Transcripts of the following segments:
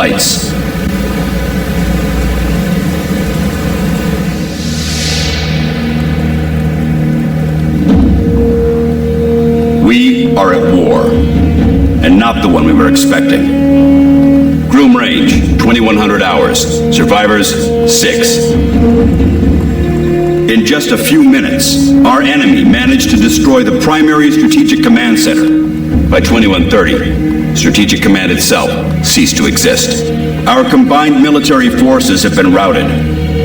lights. We are at war, and not the one we were expecting. Groom range, 2100 hours. Survivors, 6. In just a few minutes, our enemy managed to destroy the primary Strategic Command Center. By 2130, Strategic Command itself ceased to exist. Our combined military forces have been routed.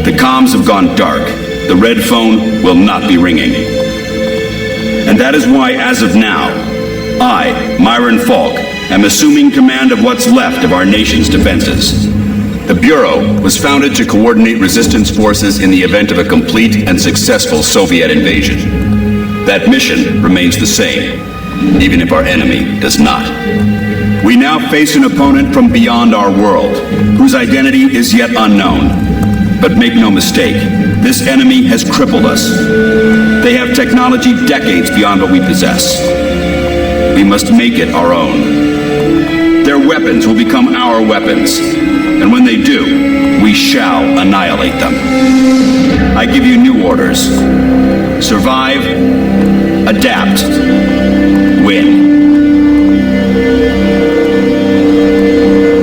The comms have gone dark. The red phone will not be ringing. And that is why, as of now, I, Myron Falk, am assuming command of what's left of our nation's defenses. The Bureau was founded to coordinate resistance forces in the event of a complete and successful Soviet invasion. That mission remains the same, even if our enemy does not. We now face an opponent from beyond our world, whose identity is yet unknown. But make no mistake, this enemy has crippled us. They have technology decades beyond what we possess. We must make it our own. Their weapons will become our weapons. And when they do, we shall annihilate them. I give you new orders. Survive, adapt, win.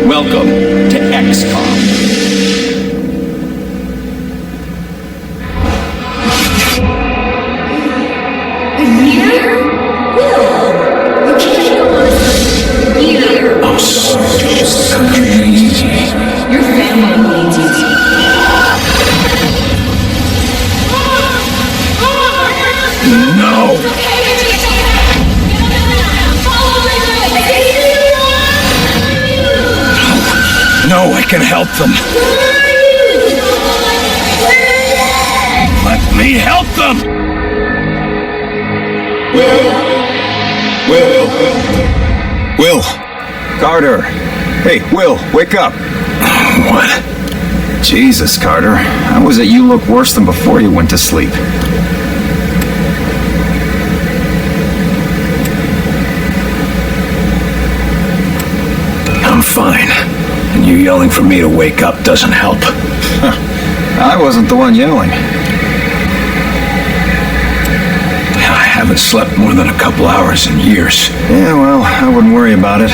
Welcome to XCOM. Your family needs you. No! No, I can help them. Let me help them! Will! Carter! Hey, Will, wake up! What? Jesus, Carter. How was it you look worse than before you went to sleep? I'm fine. And you yelling for me to wake up doesn't help. I wasn't the one yelling. I haven't slept more than a couple hours in years. Yeah, well, I wouldn't worry about it.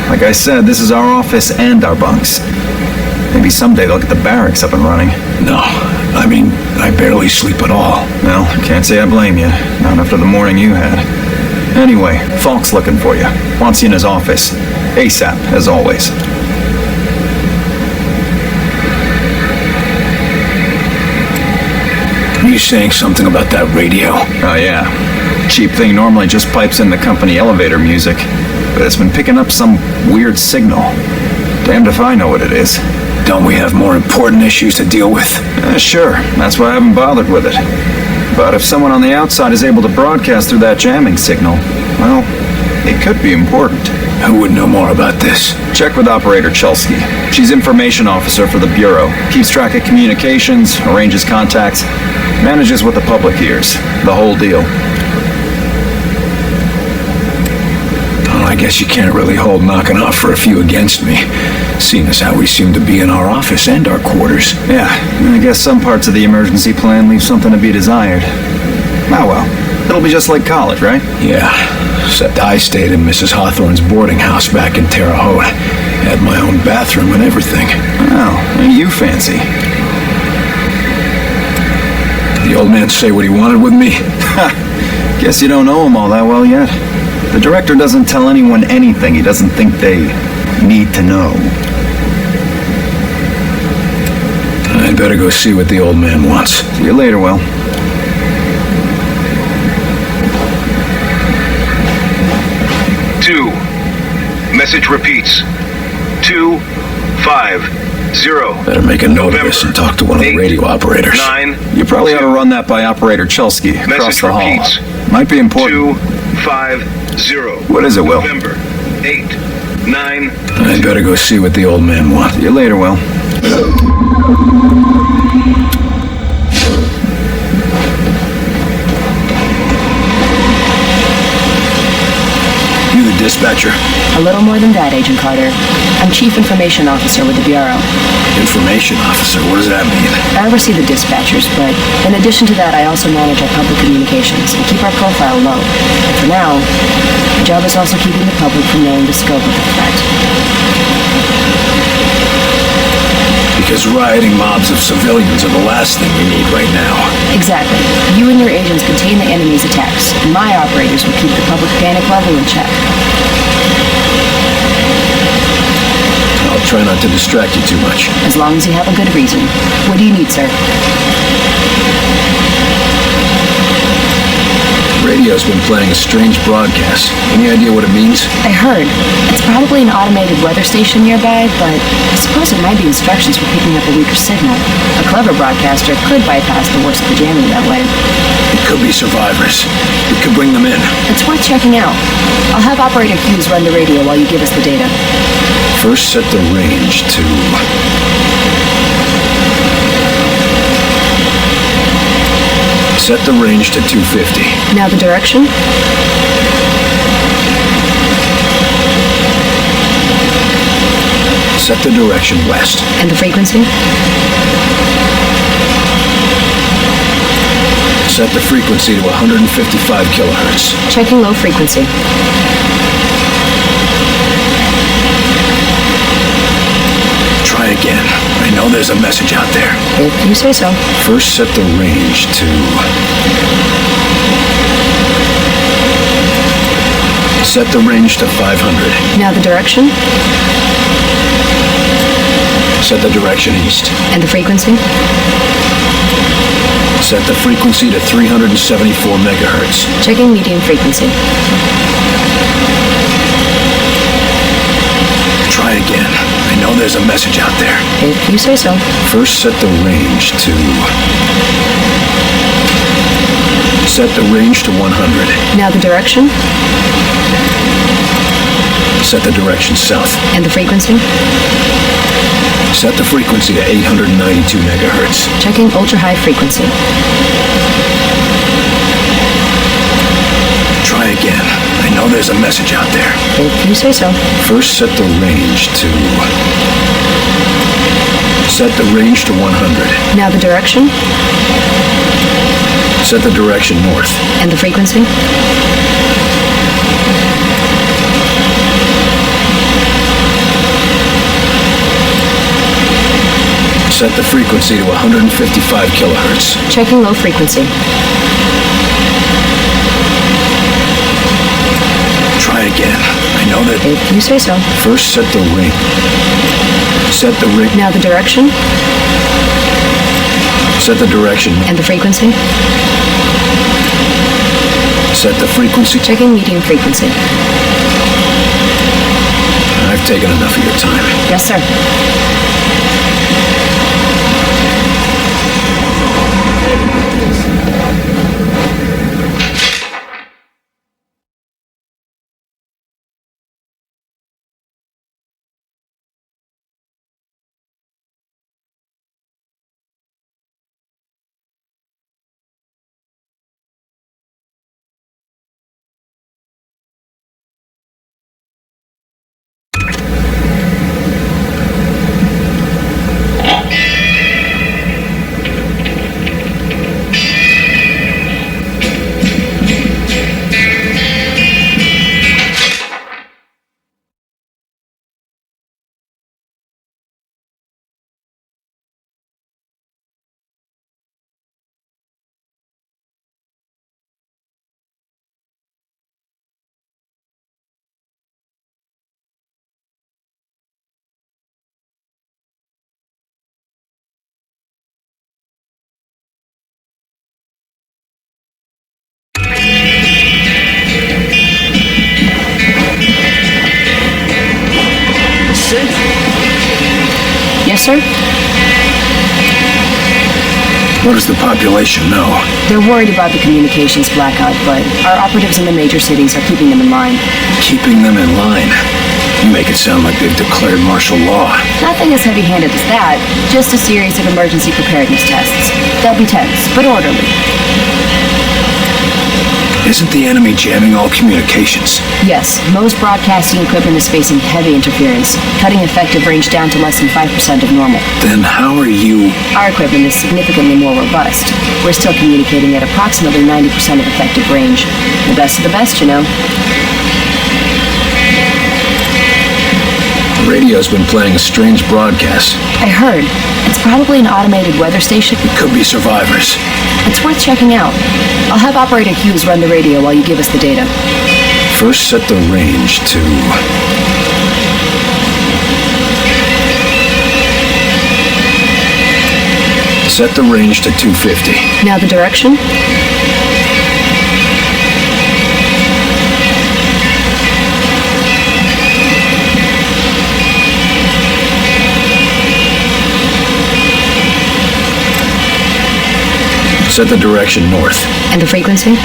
Like I said, this is our office and our bunks. Maybe someday they'll get the barracks up and running. No, I mean, I barely sleep at all. Well, can't say I blame you. Not after the morning you had. Anyway, Falk's looking for you. Wants you in his office. ASAP, as always. Are you saying something about that radio? Oh, yeah. Cheap thing normally just pipes in the company elevator music. But it's been picking up some weird signal. Damned if I know what it is. Don't we have more important issues to deal with? Sure. That's why I haven't bothered with it. But if someone on the outside is able to broadcast through that jamming signal, well, it could be important. Who would know more about this? Check with Operator Chelsky. She's information officer for the Bureau. Keeps track of communications, arranges contacts, manages what the public hears. The whole deal. Well, I guess you can't really hold knocking off for a few against me, seeing as how we seem to be in our office and our quarters. Yeah, I guess some parts of the emergency plan leave something to be desired. Ah, well, it'll be just like college, right? Yeah, except I stayed in Mrs. Hawthorne's boarding house back in Terre Haute. Had my own bathroom and everything. Oh, you fancy. Did the old man say what he wanted with me? Guess you don't know him all that well yet. The director doesn't tell anyone anything he doesn't think they need to know. I'd better go see what the old man wants. See you later, Will. Two. Message repeats. 250. Better make a note of this and talk to one of the radio operators. 9. You probably ought to run that by Operator Chelsky across the hall. Repeats. Might be important. 250. What is it, Will? November 8. 9. I'd better go see what the old man wants. See you later, Will. You the Dispatcher? A little more than that, Agent Carter. I'm Chief Information Officer with the Bureau. Information officer, what does that mean? I oversee the dispatchers, but in addition to that, I also manage our public communications and keep our profile low. For now, my job is also keeping the public from knowing the scope of the threat. Because rioting mobs of civilians are the last thing we need right now. Exactly. You and your agents contain the enemy's attacks, and my operators will keep the public panic level in check. I'll try not to distract you too much. As long as you have a good reason. What do you need, sir? Radio's been playing a strange broadcast. Any idea what it means? I heard. It's probably an automated weather station nearby, but I suppose it might be instructions for picking up a weaker signal. A clever broadcaster could bypass the worst of the jamming that way. It could be survivors. We could bring them in. It's worth checking out. I'll have Operator Hughes run the radio while you give us the data. First, set the range to... Set the range to 250. Now the direction? Set the direction west. And the frequency? Set the frequency to 155 kilohertz. Checking low frequency. Try again. I know there's a message out there. If you say so. First, set the range to... Set the range to 500. Now the direction? Set the direction east. And the frequency? Set the frequency to 374 megahertz. Checking medium frequency. Try again. I know there's a message out there. If you say so. First, set the range to... Set the range to 100. Now the direction? Set the direction south. And the frequency? Set the frequency to 892 megahertz. Checking ultra-high frequency. Try again. I know there's a message out there. If you say so. First, set the range to... Set the range to 100. Now the direction? Set the direction north. And the frequency? Set the frequency to 155 kilohertz. Checking low frequency. Try again. I know that... If you say so. First, set the ring. Set the ring... Now the direction? Set the direction... And the frequency? Set the frequency... Checking medium frequency. I've taken enough of your time. Yes, sir. Yes, sir? What does the population know? They're worried about the communications blackout, but our operatives in the major cities are keeping them in line. Keeping them in line? You make it sound like they've declared martial law. Nothing as heavy-handed as that, just a series of emergency preparedness tests. They'll be tense, but orderly. Isn't the enemy jamming all communications? Yes, most broadcasting equipment is facing heavy interference, cutting effective range down to less than 5% of normal. Then how are you... Our equipment is significantly more robust. We're still communicating at approximately 90% of effective range. The best of the best, you know. The radio's been playing a strange broadcast. I heard. It's probably an automated weather station. It could be survivors. It's worth checking out. I'll have Operator Hughes run the radio while you give us the data. First set the range to... Set the range to 250. Now the direction? Set the direction north. And the frequency?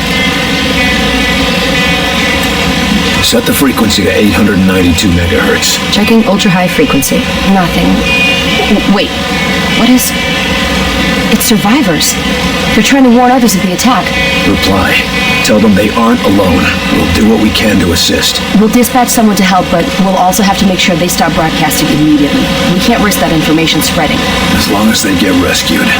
Set the frequency to 892 megahertz. Checking ultra-high frequency. Nothing. Wait. What is... It's survivors. They're trying to warn others of the attack. Reply. Tell them they aren't alone. We'll do what we can to assist. We'll dispatch someone to help, but we'll also have to make sure they stop broadcasting immediately. We can't risk that information spreading. As long as they get rescued.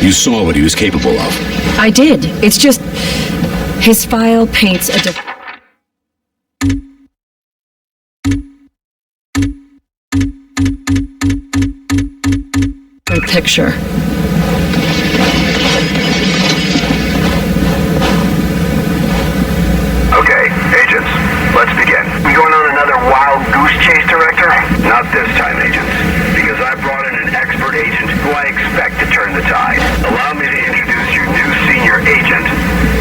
You saw what he was capable of. I did. It's just... His file paints a picture. Okay, agents, let's begin. We going on another wild goose chase, Director? Not this time, agents, because I brought in an expert agent who I expect to turn the tide. Allow me to introduce your new senior agent,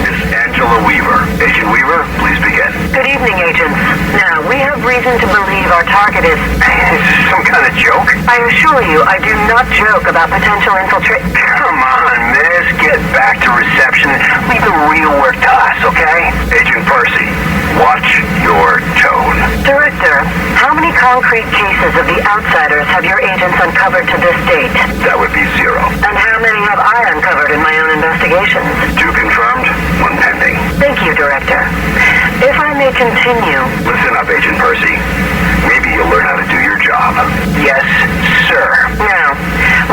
Miss Angela Weaver. Agent Weaver, please begin. Good evening, agents. Now, we have reason to believe our target is... Is this some kind of joke? I assure you, I do not joke about potential infiltration. Come on, miss. Get back to reception. Leave the real work to us, okay? Agent Percy, watch your tone. Director, how many concrete cases of the outsiders have your agents uncovered to this date? That would be 0. And how many have I uncovered in my own investigations? 2 confirmed, 1 pending. Thank you, Director. If I may continue... Listen up, Agent Percy. Maybe you'll learn how to do your job. Yes, sir. Now,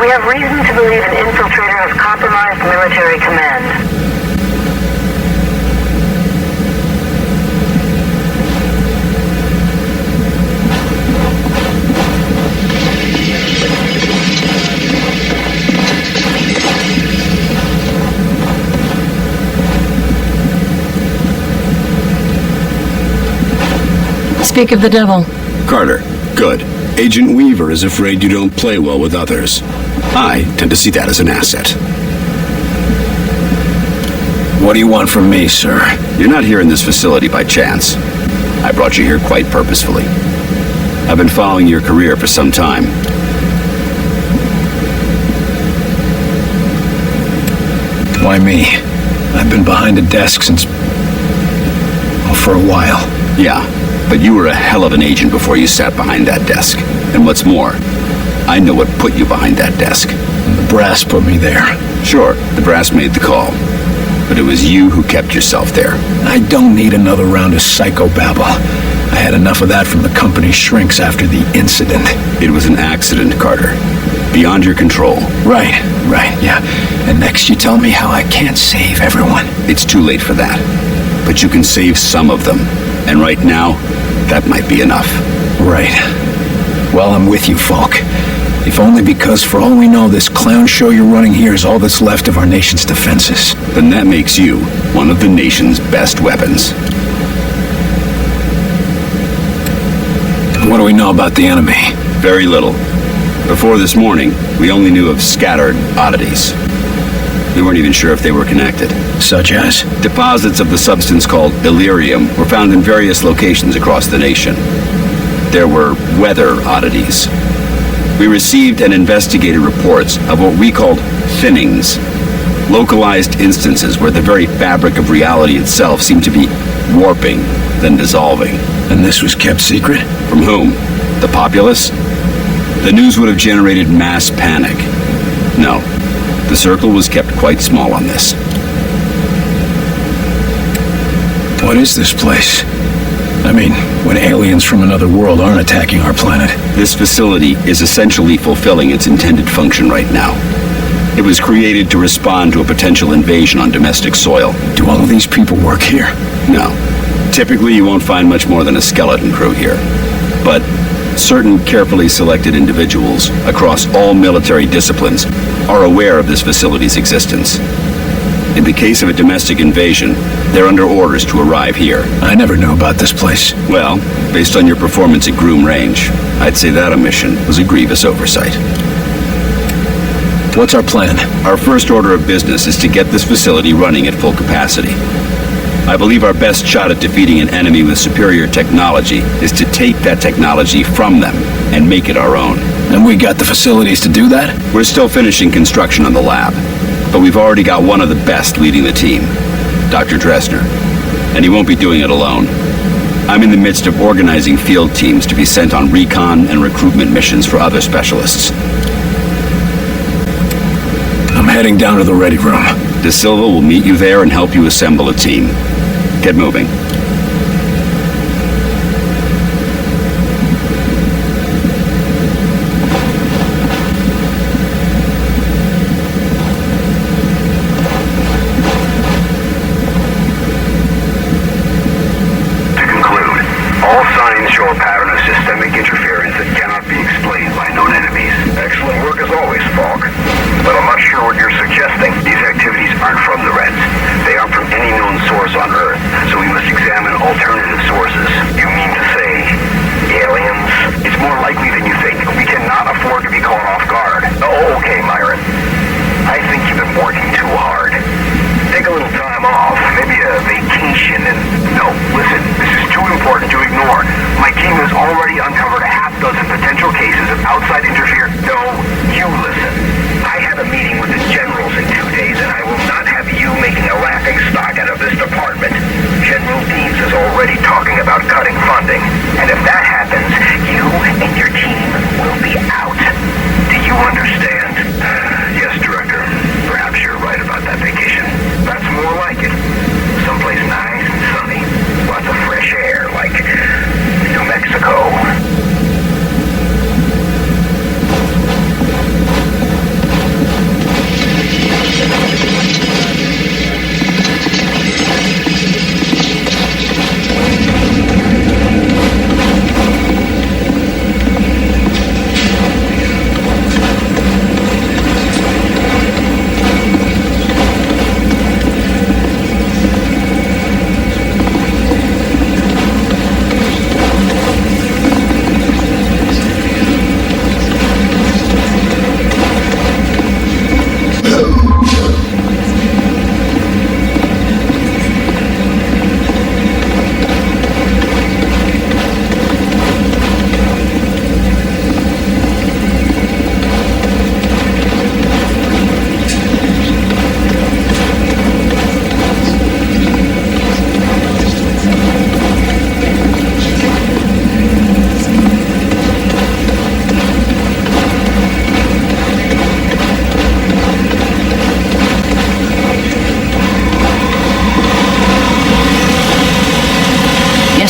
we have reason to believe an infiltrator has compromised military command. Speak of the devil. Carter, good. Agent Weaver is afraid you don't play well with others. I tend to see that as an asset. What do you want from me, sir? You're not here in this facility by chance. I brought you here quite purposefully. I've been following your career for some time. Why me? I've been behind a desk since... well, for a while. Yeah, but you were a hell of an agent before you sat behind that desk. And what's more, I know what put you behind that desk. The brass put me there. Sure, the brass made the call. But it was you who kept yourself there. I don't need another round of psychobabble. I had enough of that from the company's shrinks after the incident. It was an accident, Carter. Beyond your control. Right, yeah. And next you tell me how I can't save everyone. It's too late for that. But you can save some of them. And right now, that might be enough. Right. Well, I'm with you, Falk. If only because, for all we know, this clown show you're running here is all that's left of our nation's defenses. Then that makes you one of the nation's best weapons. What do we know about the enemy? Very little. Before this morning, we only knew of scattered oddities. We weren't even sure if they were connected. Such as? Deposits of the substance called Illyrium were found in various locations across the nation. There were weather oddities. We received and investigated reports of what we called thinnings, localized instances where the very fabric of reality itself seemed to be warping, then dissolving. And this was kept secret? From whom? The populace? The news would have generated mass panic. No, the circle was kept quite small on this. What is this place? I mean, when aliens from another world aren't attacking our planet. This facility is essentially fulfilling its intended function right now. It was created to respond to a potential invasion on domestic soil. Do all of these people work here? No. Typically, you won't find much more than a skeleton crew here. But certain carefully selected individuals across all military disciplines are aware of this facility's existence. In the case of a domestic invasion, they're under orders to arrive here. I never knew about this place. Well, based on your performance at Groom Range, I'd say that omission was a grievous oversight. What's our plan? Our first order of business is to get this facility running at full capacity. I believe our best shot at defeating an enemy with superior technology is to take that technology from them and make it our own. And we got the facilities to do that? We're still finishing construction on the lab, but we've already got one of the best leading the team, Dr. Dresner. And he won't be doing it alone. I'm in the midst of organizing field teams to be sent on recon and recruitment missions for other specialists. I'm heading down to the ready room. De Silva will meet you there and help you assemble a team. Get moving.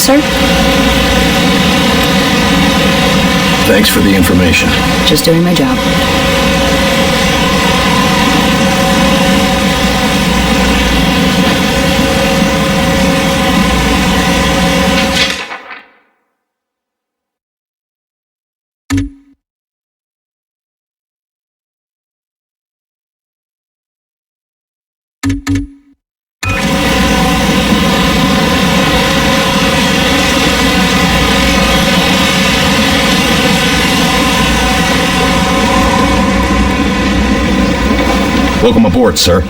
Sir? Thanks for the information. Just doing my job. Welcome aboard, sir.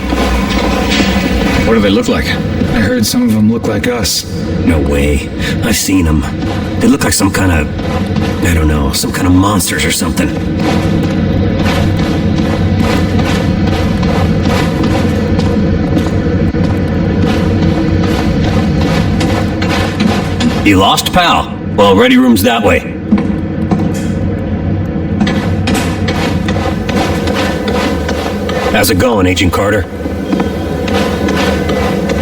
What do they look like? I heard some of them look like us. No way. I've seen them. They look like some kind of... I don't know, some kind of monsters or something. You lost, pal? Well, ready room's that way. How's it going, Agent Carter?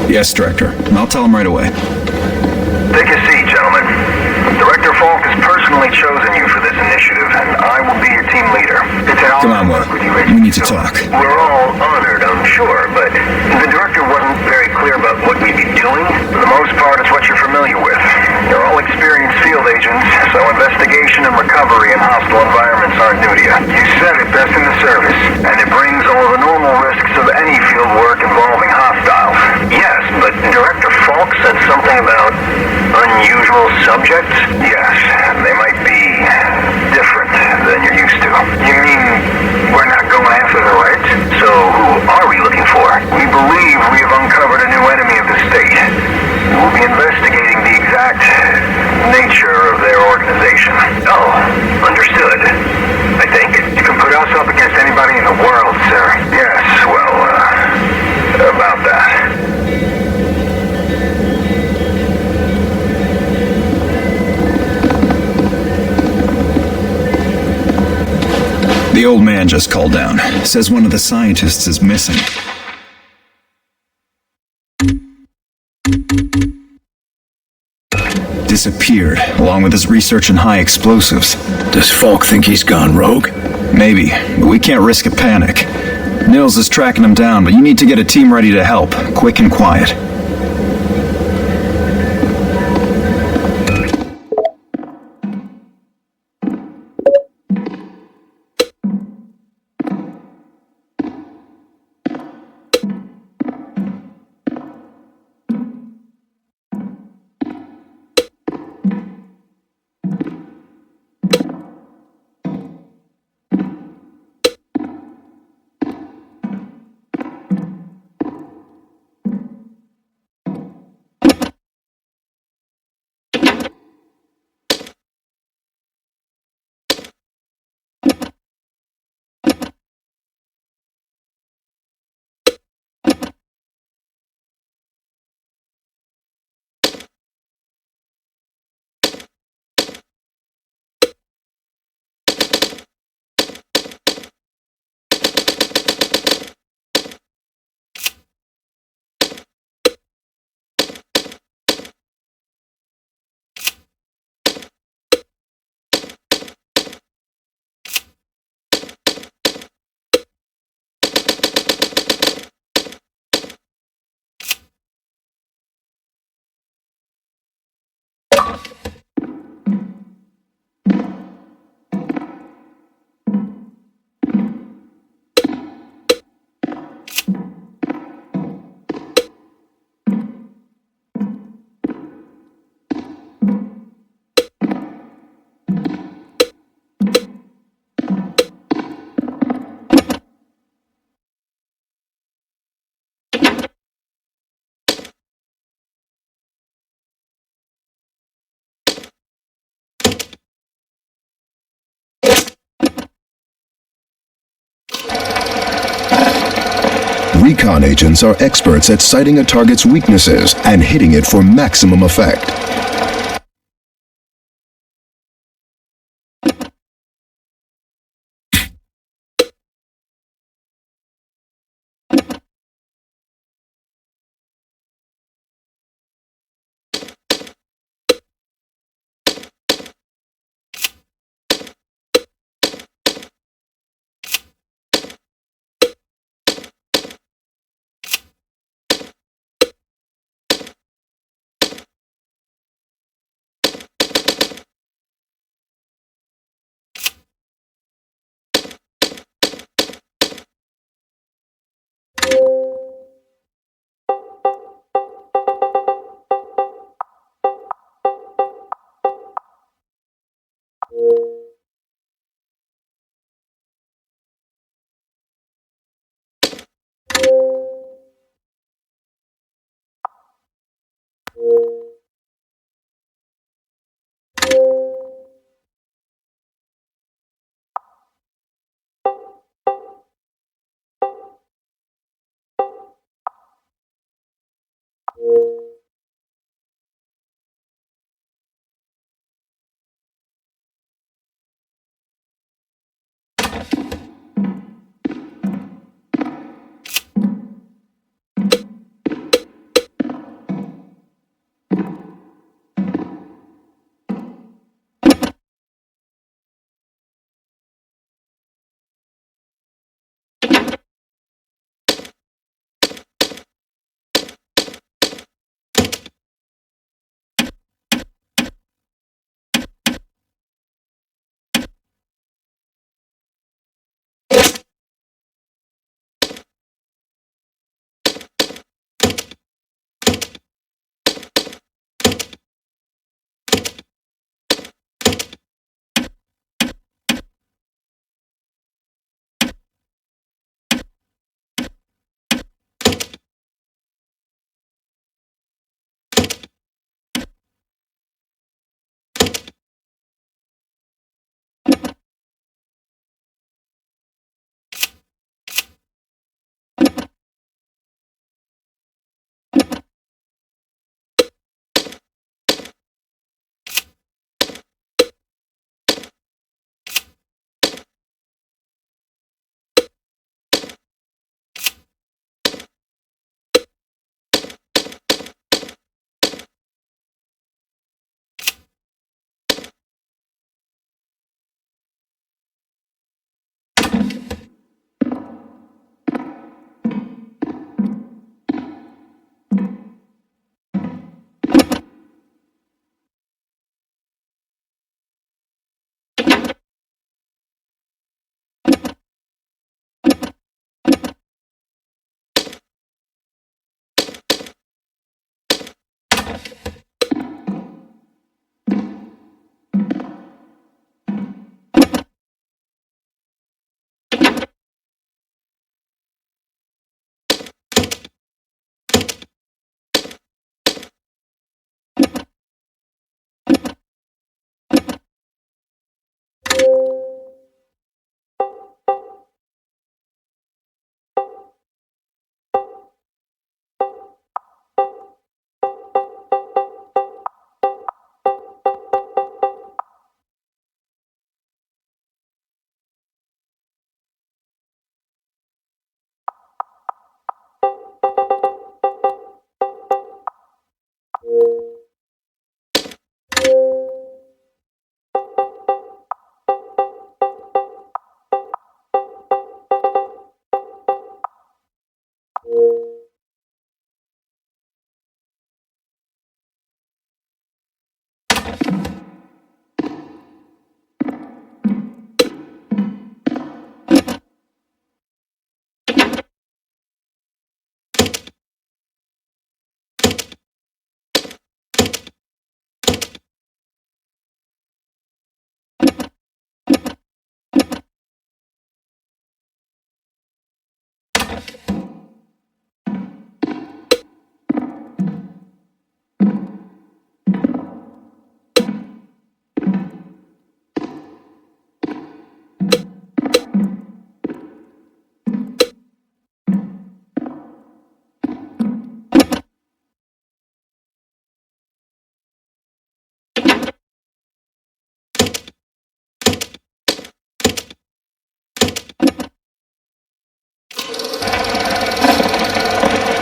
Yes, Director. I'll tell him right away. Take a seat, gentlemen. Director Falk has personally chosen you for this initiative, and I will be your team leader. It's an Come honor on, to work Will. with you, Agent. We need to talk. We're all honored, I'm sure, but the director wasn't very clear about what we'd be doing. For the most part, it's what you're familiar with. You're all experienced field agents, so investigation and recovery in hostile environments aren't new to you. You said it best in the service, and it brings all the normal risks of any field work involving hostiles. Yes, but Director Falk said something about unusual subjects? Yes, they might be different than you're used to. You mean we're not going after the Reds? So who are we looking for? We believe we have uncovered a new enemy of the state. We'll be investigating the exact nature of their organization. Oh, understood. I think. You can put us up against anybody in the world, sir. Yes, well, about that. The old man just called down. Says one of the scientists is missing. Disappeared, along with his research in high explosives. Does Falk think he's gone rogue? Maybe, but we can't risk a panic. Nils is tracking him down, but you need to get a team ready to help, quick and quiet. Recon agents are experts at sighting a target's weaknesses and hitting it for maximum effect.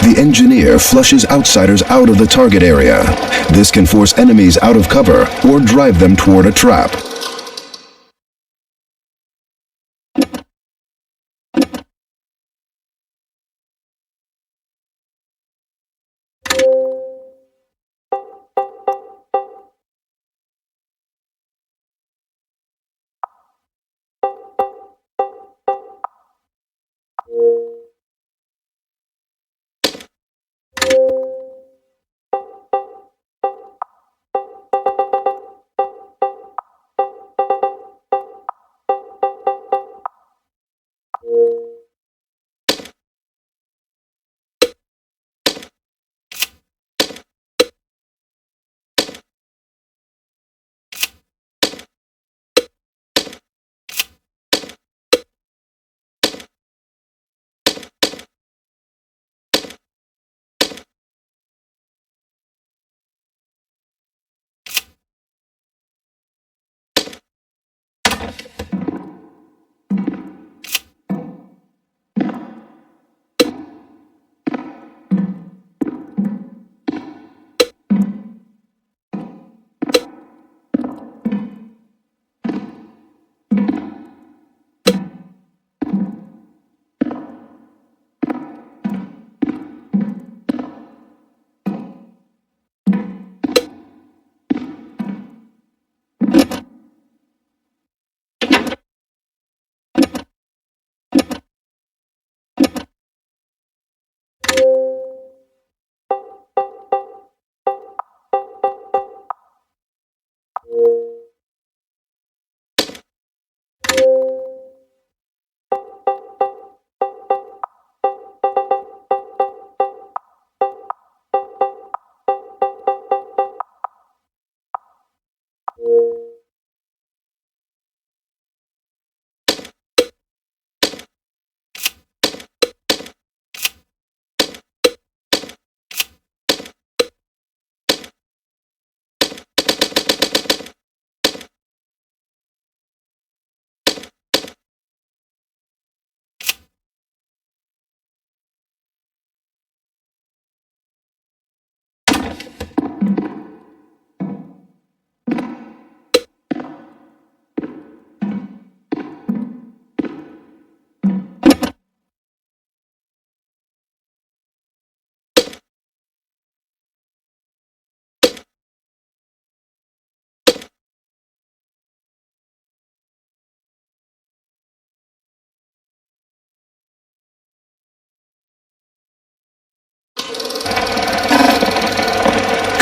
The engineer flushes outsiders out of the target area. This can force enemies out of cover or drive them toward a trap.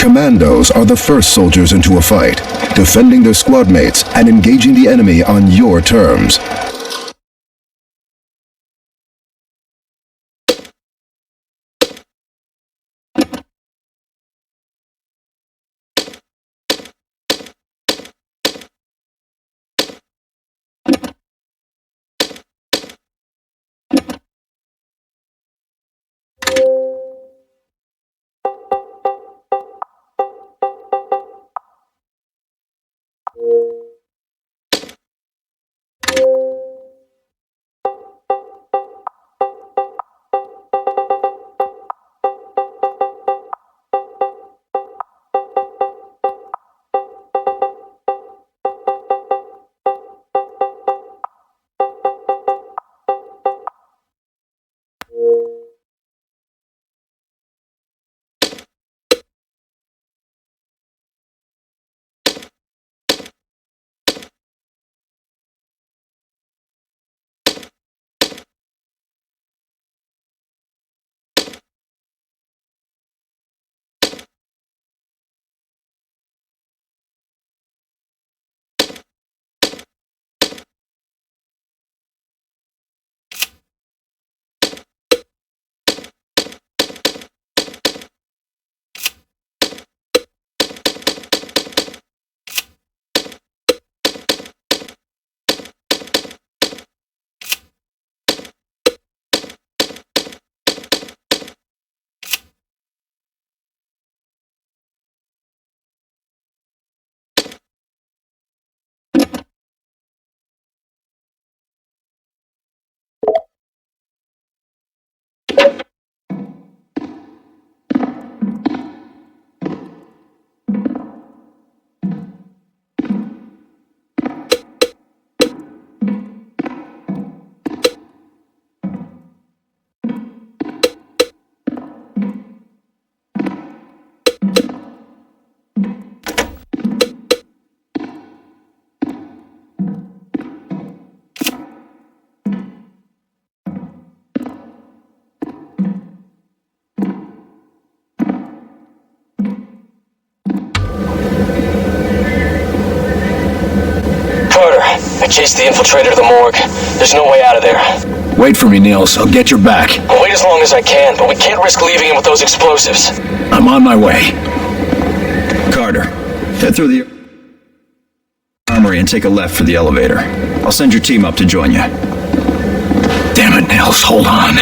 Commandos are the first soldiers into a fight, defending their squad mates and engaging the enemy on your terms. chase the infiltrator to the morgue. There's no way out of there. Wait for me, Niels. I'll get your back. I'll wait as long as I can, but we can't risk leaving him with those explosives. I'm on my way. Carter, head through the armory and take a left for the elevator. I'll send your team up to join you. Damn it, Niels. Hold on.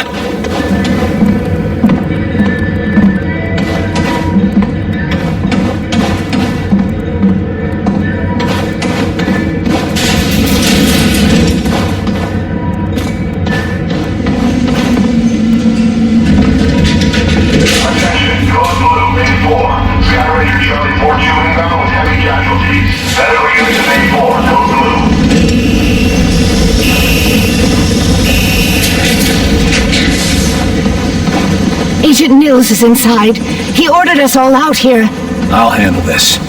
Agent Niels is inside. He ordered us all out here. I'll handle this.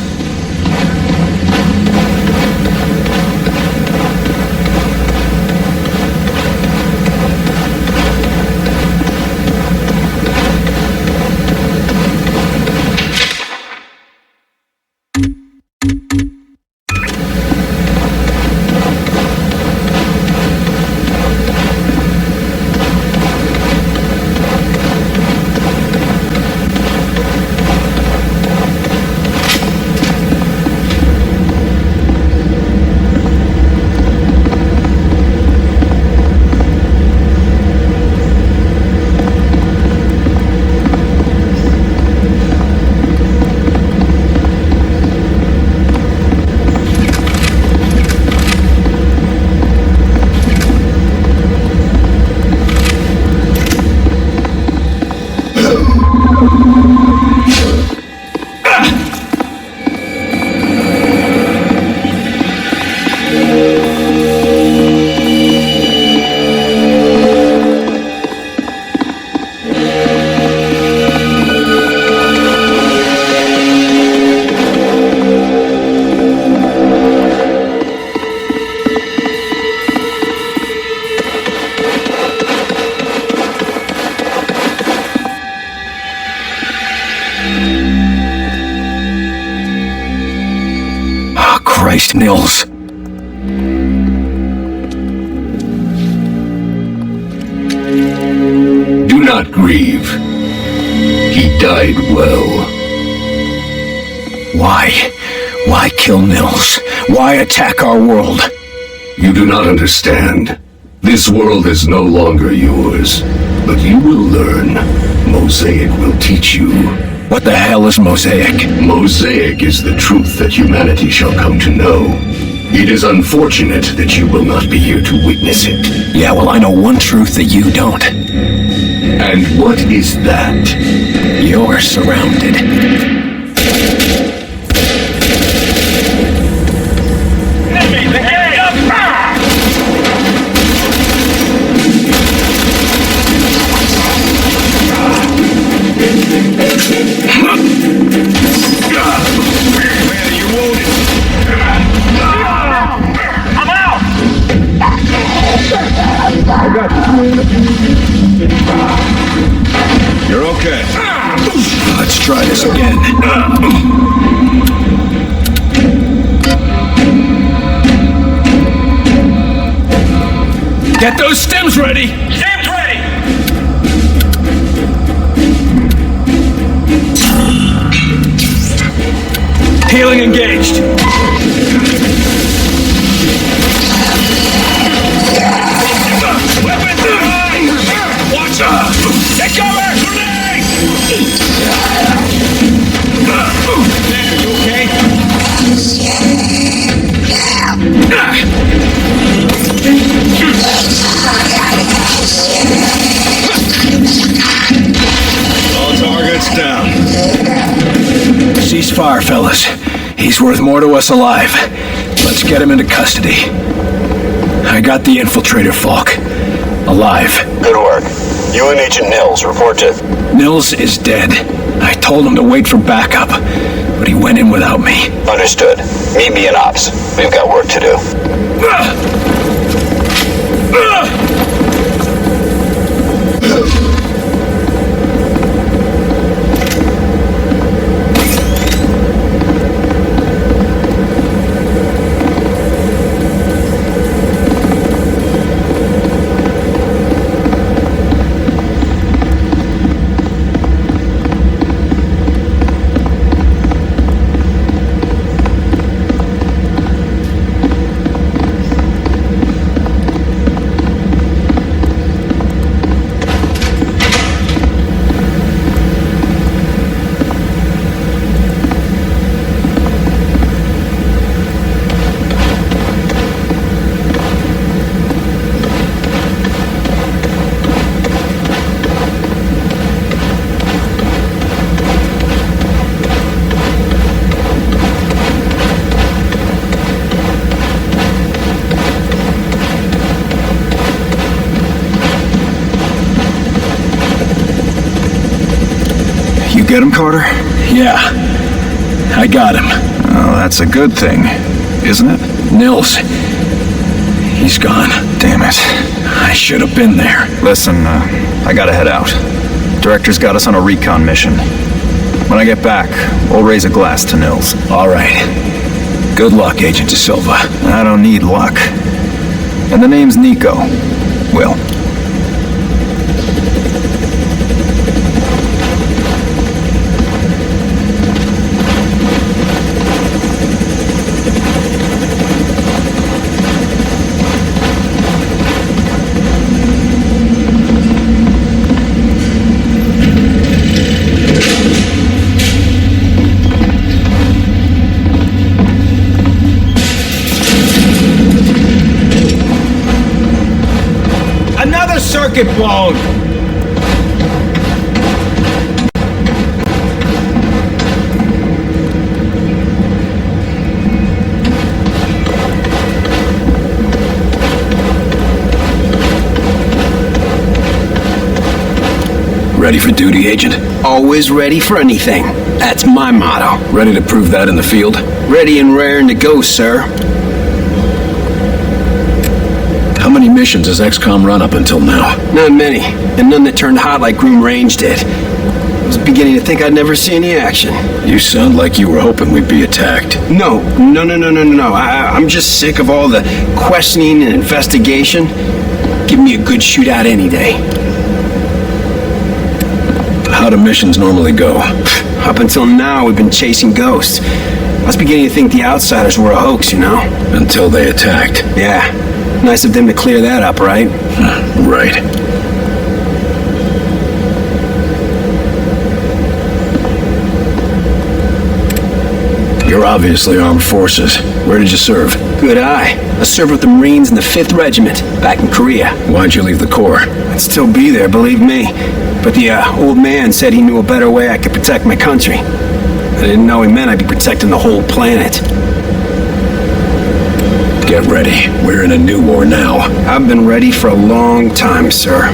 Christ, Niels. Do not grieve. He died well. Why? Why kill Niels? Why attack our world? You do not understand. This world is no longer yours. But you will learn. Mosaic will teach you. What the hell is Mosaic? Mosaic is the truth that humanity shall come to know. It is unfortunate that you will not be here to witness it. Yeah, well, I know one truth that you don't. And what is that? You're surrounded. You're okay. Let's try this again. Get those stems ready! Stems ready! Healing engaged. Watch out! Take cover! Grenade! Are you okay? All targets down. Ceasefire, fellas. He's worth more to us alive. Let's get him into custody. I got the infiltrator, Falk. Alive. Good work. You and Agent Niels report to... Niels is dead. I told him to wait for backup, but he went in without me. Understood. Meet me in Ops. We've got work to do. get him, Carter? Yeah. I got him. Oh, that's a good thing, isn't it? Nils. He's gone. Damn it. I should have been there. Listen, I gotta head out. Director's got us on a recon mission. When I get back, we'll raise a glass to Nils. All right. Good luck, Agent De Silva. I don't need luck. And the name's Nico. Will. Circuit blown! Ready for duty, Agent? Always ready for anything. That's my motto. Ready to prove that in the field? Ready and raring to go, sir. How many missions has XCOM run up until now? Not many, and none that turned hot like Groom Range did. I was beginning to think I'd never see any action. You sound like you were hoping we'd be attacked. No. I'm just sick of all the questioning and investigation. Give me a good shootout any day. How do missions normally go? Up until now, we've been chasing ghosts. I was beginning to think the Outsiders were a hoax, you know? Until they attacked. Yeah. Nice of them to clear that up, right? Right. You're obviously armed forces. Where did you serve? Good eye. I served with the Marines in the 5th Regiment, back in Korea. Why'd you leave the Corps? I'd still be there, believe me. But the old man said he knew a better way I could protect my country. I didn't know he meant I'd be protecting the whole planet. Get ready. We're in a new war now. I've been ready for a long time, sir.